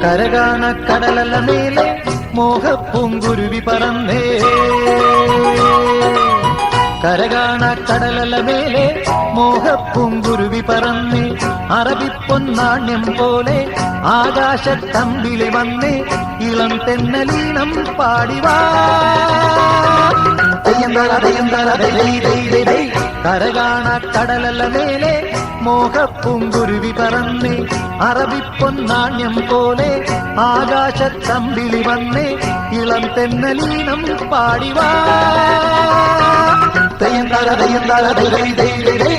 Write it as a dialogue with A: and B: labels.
A: കരകാണ കടലല മേലെ മോഹപ്പൂങ്കുരുവി പറന്നേ, കരകാണ കടലല മേലെ മോഹപ്പൂങ്കുരുവി പറന്നേ, അറബിപ്പൊന്നാണ്യം പോലെ ആകാശത്തമ്പിളി വന്നേ, ഇളം തെന്നലീണം പാടിവാ. കരകാണ കടലല മേലെ മോഹപ്പൂങ്കുരുവി പറന്നേ, അറബിപ്പൊന്നാണ്യം പോലെ ആകാശത്തമ്പിളി വന്നേ, ഇളം തെന്നലീണം പാടിവാ. തെയ്യന്താര തെയ്യന്താര ദൈ ദൈ ദൈ ദൈ.